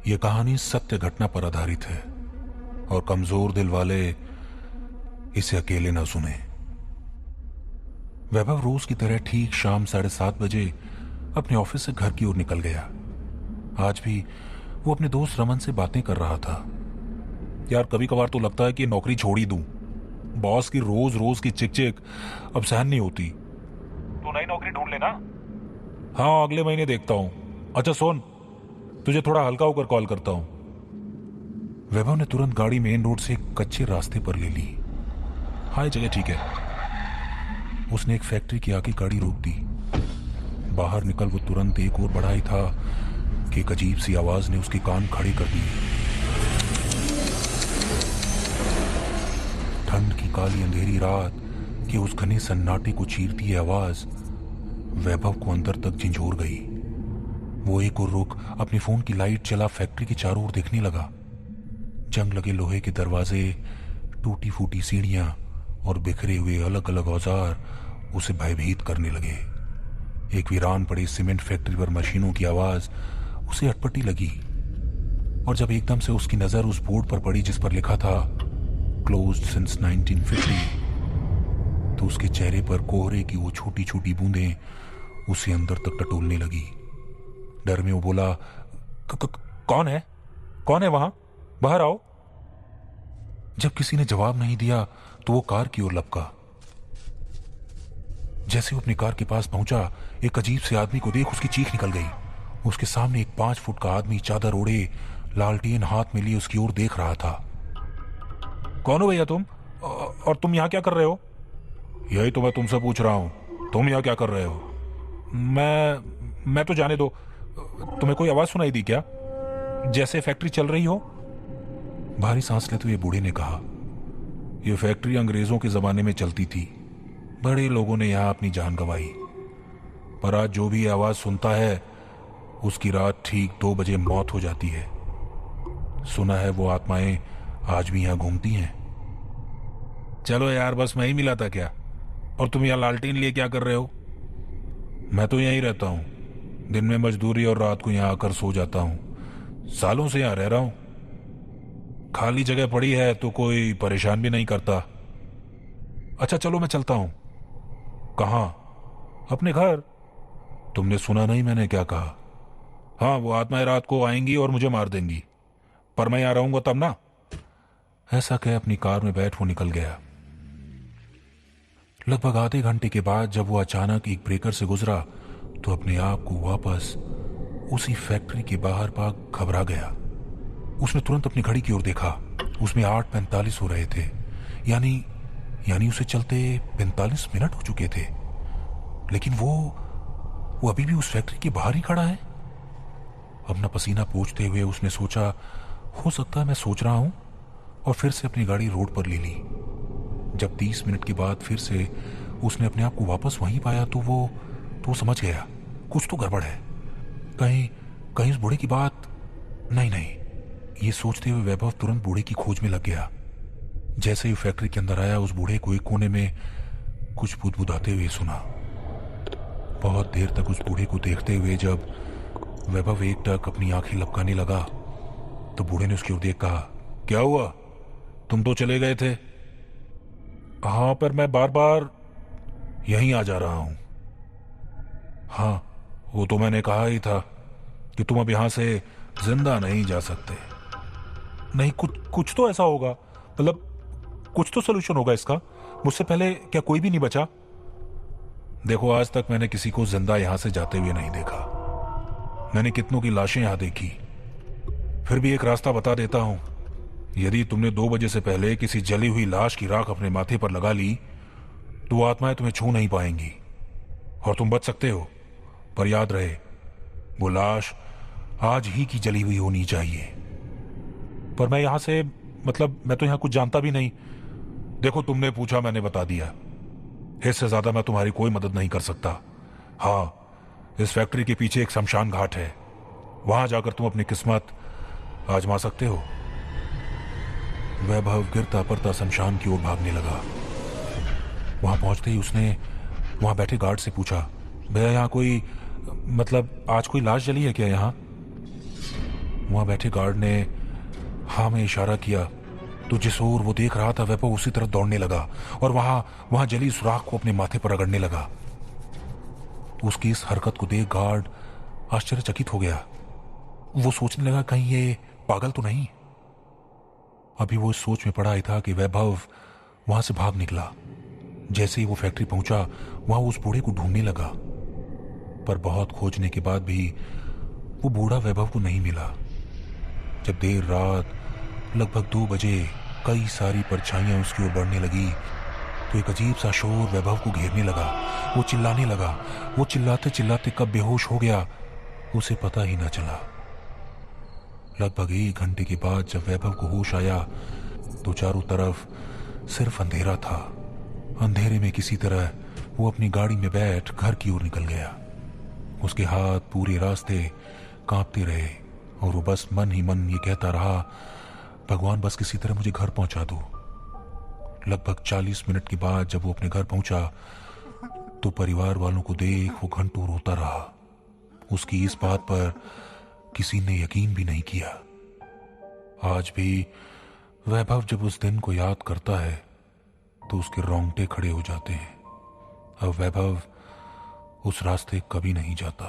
ये कहानी सत्य घटना पर आधारित है और कमजोर दिल वाले इसे अकेले न सुने। वैभव रोज की तरह ठीक शाम 7:30 बजे अपने ऑफिस से घर की ओर निकल गया। आज भी वो अपने दोस्त रमन से बातें कर रहा था। यार, कभी कभार तो लगता है कि नौकरी छोड़ ही दूं। बॉस की रोज रोज की चिक चिक अब सहन नहीं होती। तो नई नौकरी ढूंढ लेना। हाँ, अगले महीने देखता हूं। अच्छा सुन, तुझे थोड़ा हल्का होकर कॉल करता हूं। वैभव ने तुरंत गाड़ी मेन रोड से एक कच्चे रास्ते पर ले ली। हाँ, ये जगह ठीक है। उसने एक फैक्ट्री के आगे गाड़ी रोक दी। बाहर निकल वो तुरंत एक और बढ़ा ही था कि एक अजीब सी आवाज ने उसके कान खड़े कर दिए। ठंड की काली अंधेरी रात की उस घने सन्नाटे को चीरती आवाज वैभव को अंदर तक झंझोर गई। वो एक और रुक अपनी फोन की लाइट चला फैक्ट्री के चारों ओर देखने लगा। जंग लगे लोहे के दरवाजे, टूटी फूटी सीढ़ियां और बिखरे हुए अलग अलग औजार उसे भयभीत करने लगे। एक वीरान पड़ी सीमेंट फैक्ट्री पर मशीनों की आवाज उसे अटपटी लगी। और जब एकदम से उसकी नजर उस बोर्ड पर पड़ी जिस पर लिखा था क्लोज्ड सिंस 1950, तो उसके चेहरे पर कोहरे की वो छोटी छोटी बूंदें उसे अंदर तक टटोलने लगी। डर में वो बोला, कौन है? कौन है वहां? बाहर आओ। जब किसी ने जवाब नहीं दिया तो वो कार की ओर लपका। जैसे वो अपनी कार के पास पहुंचा, एक अजीब से आदमी को देख उसकी चीख निकल गई। उसके सामने एक 5 फुट का आदमी चादर ओढ़े, लालटेन हाथ में लिए उसकी ओर देख रहा था। कौन हो भैया तुम? और तुम यहाँ क्या कर रहे हो? यही तो मैं तुमसे पूछ रहा हूँ, तुम यहाँ क्या कर रहे हो? मैं तो जाने दो। तुम्हें कोई आवाज सुनाई दी क्या, जैसे फैक्ट्री चल रही हो? भारी सांस लेते हुए बूढ़े ने कहा, यह फैक्ट्री अंग्रेजों के जमाने में चलती थी। बड़े लोगों ने यहां अपनी जान गंवाई, पर आज जो भी आवाज सुनता है उसकी रात ठीक 2 बजे मौत हो जाती है। सुना है वो आत्माएं आज भी यहां घूमती हैं। चलो यार, बस मैं ही मिला था क्या? और तुम यहां लालटेन लिए क्या कर रहे हो? मैं तो यहीं रहता हूं, दिन में मजदूरी और रात को यहां आकर सो जाता हूं। सालों से यहां रह रहा हूं। खाली जगह पड़ी है तो कोई परेशान भी नहीं करता। अच्छा चलो, मैं चलता हूं। कहां? अपने घर। तुमने सुना नहीं मैंने क्या कहा? हाँ, वो आत्माएं रात को आएंगी और मुझे मार देंगी, पर मैं यहां रहूंगा तब ना। ऐसा कह अपनी कार में बैठ वो निकल गया। लगभग आधे घंटे के बाद जब वो अचानक एक ब्रेकर से गुजरा तो अपने आप को वापस उसी फैक्ट्री के बाहर पा घबरा गया। उसने तुरंत अपनी घड़ी की ओर देखा। उसमें 8:45 हो रहे थे, यानी उसे चलते 45 मिनट हो चुके थे। लेकिन वो अभी भी उस फैक्ट्री के बाहर ही खड़ा है। अपना पसीना पोंछते हुए उसने सोचा, हो सकता है मैं सोच रहा हूं, और फिर से अपनी गाड़ी रोड पर ले ली। जब 30 मिनट के बाद फिर से उसने अपने आप को वापस वहीं पाया तो वो समझ गया कुछ तो गड़बड़ है। कहीं उस बूढ़े की बात नहीं। ये सोचते हुए वैभव तुरंत बूढ़े की खोज में लग गया। जैसे ही फैक्ट्री के अंदर आया, उस बूढ़े को एक कोने में कुछ बुदबुदाते हुए सुना। बहुत देर तक उस बूढ़े को देखते हुए जब वैभव एकटक अपनी आंखें लपकाने लगा तो बूढ़े ने उसकी ओर देख कहा, क्या हुआ? तुम तो चले गए थे। हाँ, पर मैं बार बार यहीं आ जा रहा हूं। हाँ, वो तो मैंने कहा ही था कि तुम अब यहां से जिंदा नहीं जा सकते। नहीं, कुछ तो ऐसा होगा, मतलब कुछ तो सोल्यूशन होगा इसका। मुझसे पहले क्या कोई भी नहीं बचा? देखो, आज तक मैंने किसी को जिंदा यहां से जाते हुए नहीं देखा। मैंने कितनों की लाशें यहां देखी। फिर भी एक रास्ता बता देता हूं। यदि तुमने 2 बजे से पहले किसी जली हुई लाश की राख अपने माथे पर लगा ली तो वो आत्माएं तुम्हें छू नहीं पाएंगी और तुम बच सकते हो। पर याद रहे, वो लाश आज ही की जली हुई होनी चाहिए। पर मैं यहां से, मतलब मैं तो यहां कुछ जानता भी नहीं। देखो, तुमने पूछा, मैंने बता दिया। इससे ज्यादा मैं तुम्हारी कोई मदद नहीं कर सकता। हाँ, इस फैक्ट्री के पीछे एक शमशान घाट है, वहां जाकर तुम अपनी किस्मत आजमा सकते हो। वैभव गिरता पड़ता शमशान की ओर भागने लगा। वहां पहुंचते ही उसने वहां बैठे गार्ड से पूछा, भैया यहाँ कोई, मतलब आज कोई लाश जली है क्या यहाँ? वहां बैठे गार्ड ने हाँ में इशारा किया तो जिस ओर वो देख रहा था वैभव उसी तरफ दौड़ने लगा और वहां वहां जली सुराख को अपने माथे पर रगड़ने लगा। उसकी इस हरकत को देख गार्ड आश्चर्यचकित हो गया। वो सोचने लगा कहीं ये पागल तो नहीं। अभी वो इस सोच में पड़ा ही था कि वैभव वहां से भाग निकला। जैसे ही वो फैक्ट्री पहुंचा वहां उस बूढ़े को ढूंढने लगा, पर बहुत खोजने के बाद भी वो बूढ़ा वैभव को नहीं मिला। जब देर रात लगभग 2 बजे कई सारी परछाइयां उसकी ओर बढ़ने लगी तो एक अजीब सा शोर वैभव को घेरने लगा। वो चिल्लाने लगा। वो चिल्लाते चिल्लाते कब बेहोश हो गया उसे पता ही ना चला। लगभग 1 घंटे के बाद जब वैभव को होश आया तो चारों तरफ सिर्फ अंधेरा था। अंधेरे में किसी तरह वो अपनी गाड़ी में बैठ घर की ओर निकल गया। उसके हाथ पूरे रास्ते कांपते रहे और वो बस मन ही मन ये कहता रहा, भगवान बस किसी तरह मुझे घर पहुंचा दो। लगभग 40 मिनट के बाद जब वो अपने घर पहुंचा तो परिवार वालों को देख वो घंटों रोता रहा। उसकी इस बात पर किसी ने यकीन भी नहीं किया। आज भी वैभव जब उस दिन को याद करता है तो उसके रोंगटे खड़े हो जाते हैं। अब वैभव उस रास्ते कभी नहीं जाता।